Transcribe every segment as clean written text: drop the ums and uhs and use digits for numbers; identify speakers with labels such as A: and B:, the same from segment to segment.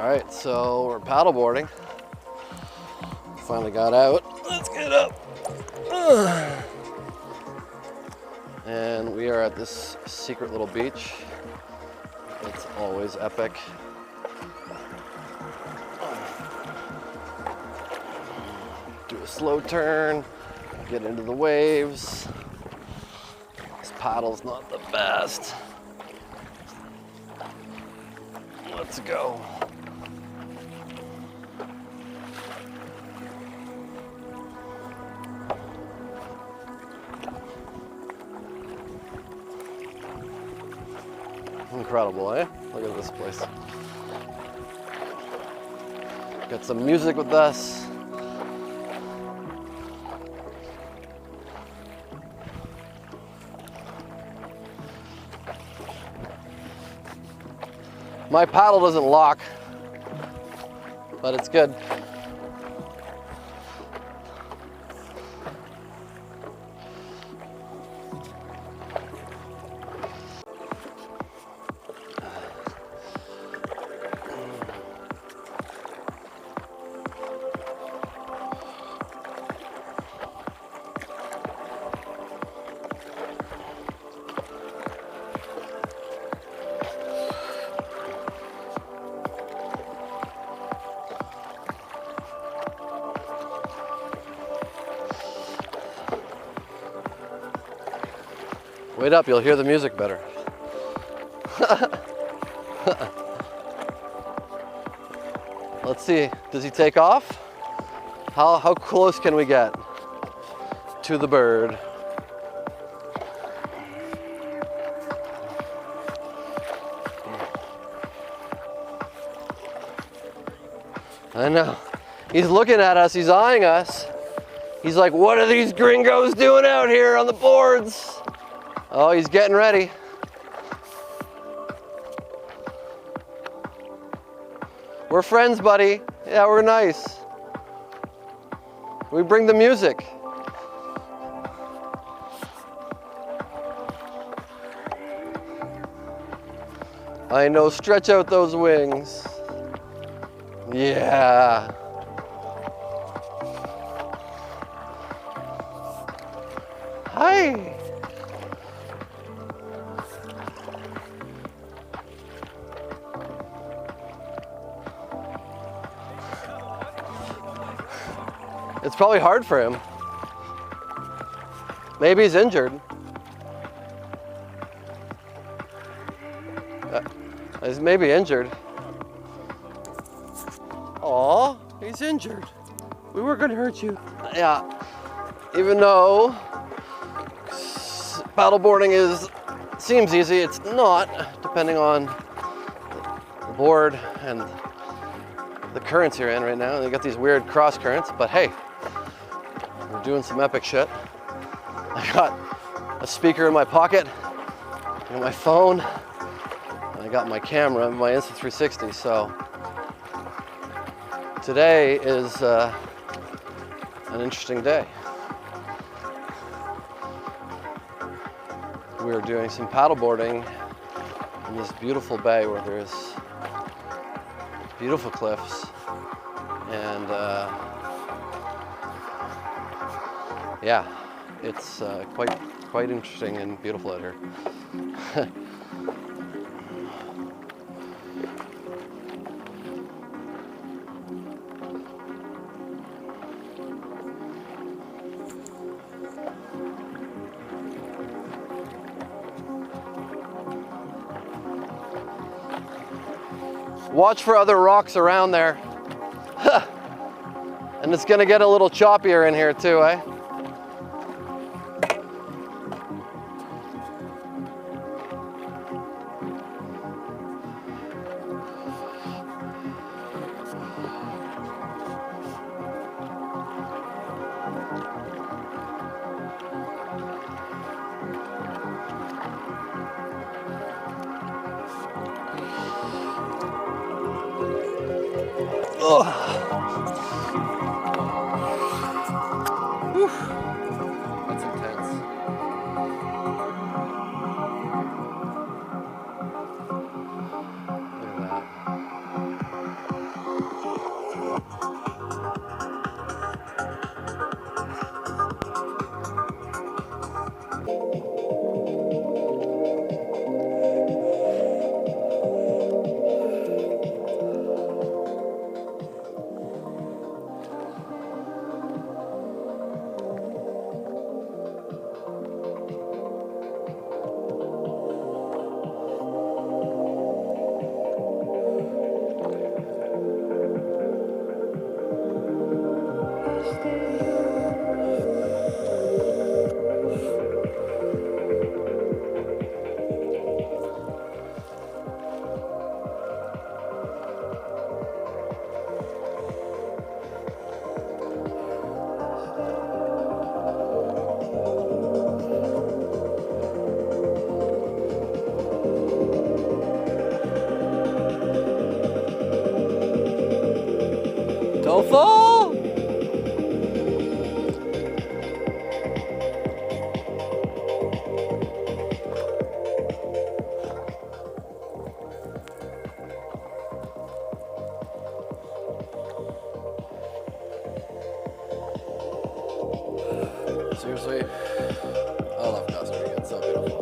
A: All right, so we're paddleboarding. Finally got out. Let's get up. And we are at this secret little beach. It's always epic. Do a slow turn, get into the waves. This paddle's not the best. Let's go. Incredible, eh? Look at this place. Got some music with us. My paddle doesn't lock, but it's good. Wait up, you'll hear the music better. Let's see, does he take off? How close can we get to the bird? I know. He's looking at us, he's eyeing us. He's like, what are these gringos doing out here on the boards? Oh, he's getting ready. We're friends, buddy. Yeah, we're nice. We bring the music. I know, stretch out those wings. Yeah. Hi. It's probably hard for him. Maybe he's injured. He's maybe injured. Aw, he's injured. We were gonna hurt you. Yeah, even though paddleboarding seems easy, it's not, depending on the board and the currents you're in right now. They got these weird cross currents, but hey, we're doing some epic shit. I got a speaker in my pocket, and my phone, and I got my camera, my Insta360, so today is an interesting day. We're doing some paddleboarding in this beautiful bay where there's beautiful cliffs, and yeah, it's quite interesting and beautiful out here. Watch for other rocks around there. And it's gonna get a little choppier in here too, eh? Oh. That's intense. Look at that. Don't fall! Seriously, I love Costa Rica. It's so beautiful.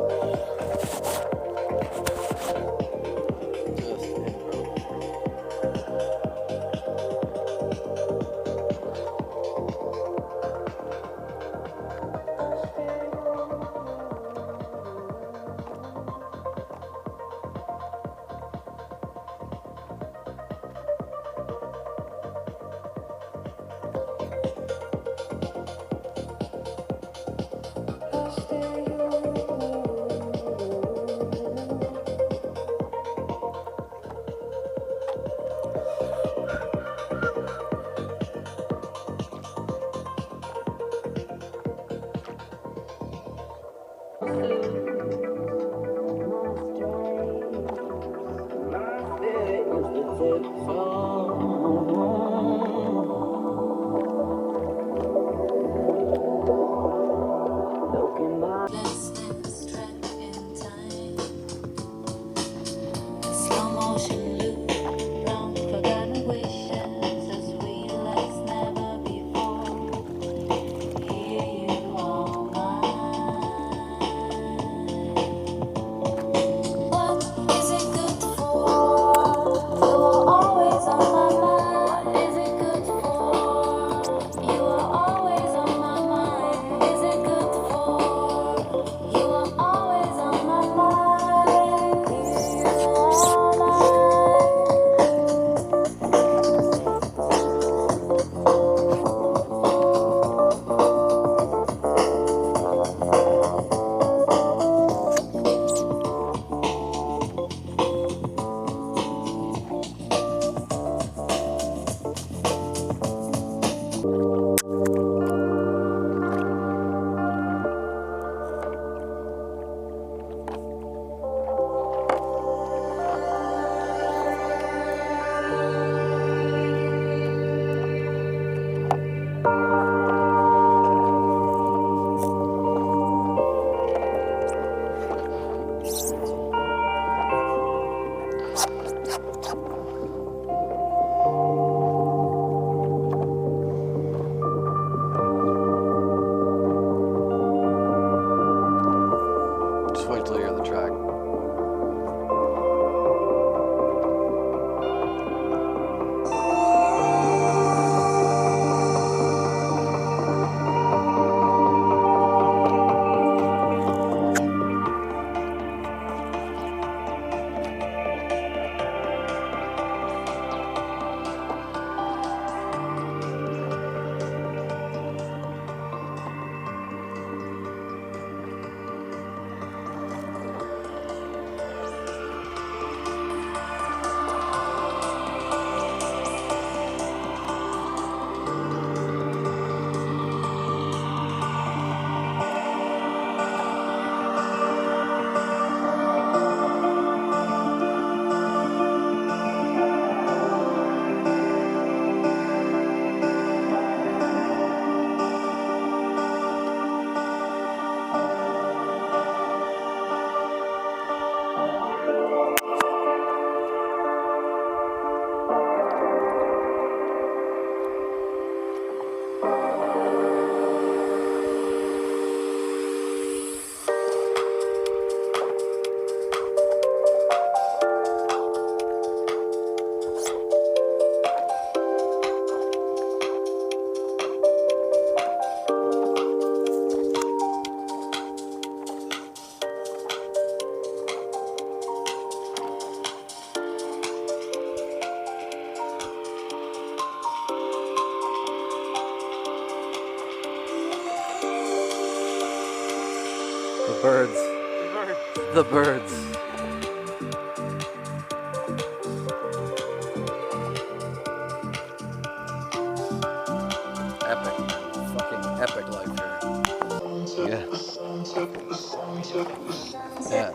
A: Just incredible. Just wait till you're on the track. The birds. The birds. Epic. Fucking epic life here. Yeah. Yeah.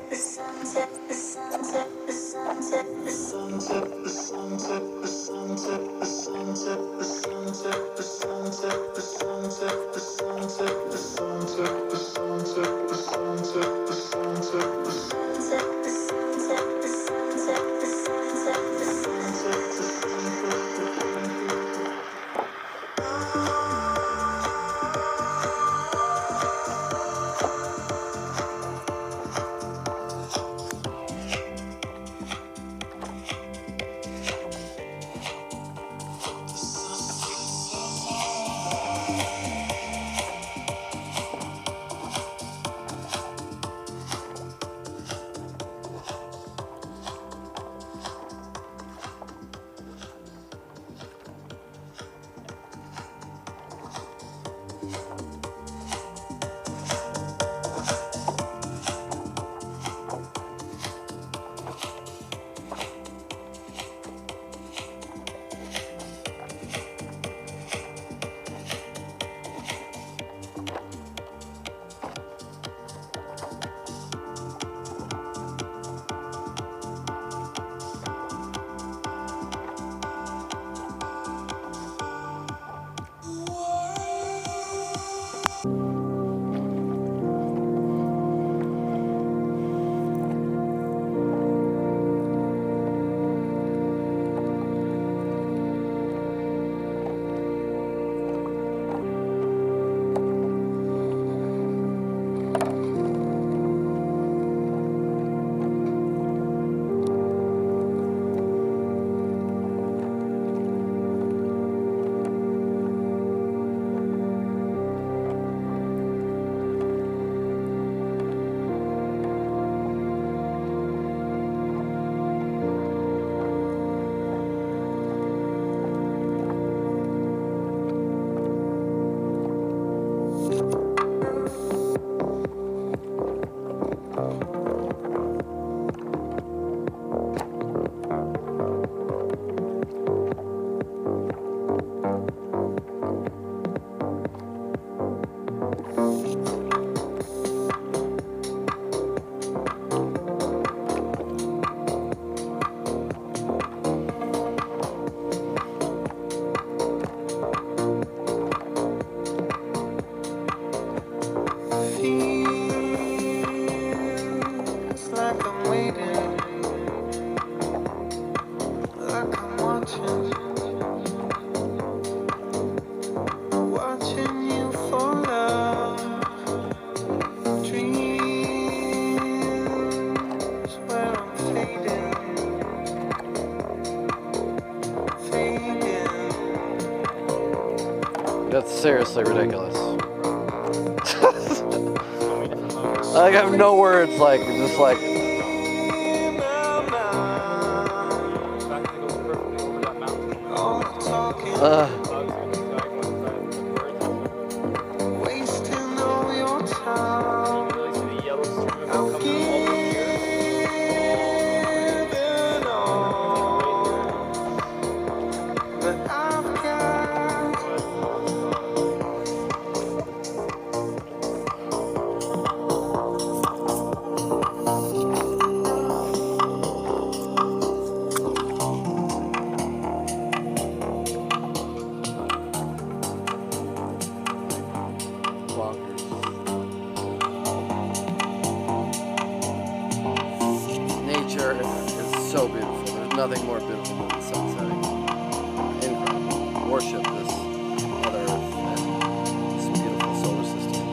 A: That's seriously ridiculous. I have no words, like, just like. Nature is so beautiful. There's nothing more beautiful than the sun setting. Incredible. Worship this Mother Earth and this beautiful solar system.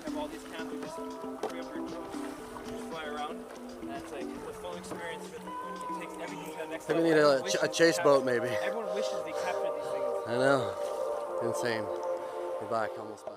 B: Have all these campers just 300 just fly around, and it's like the full experience. It takes everything to the next level.
A: We need a chase boat, maybe.
B: Everyone wishes they captured these things.
A: I know. Insane. We're back, almost back.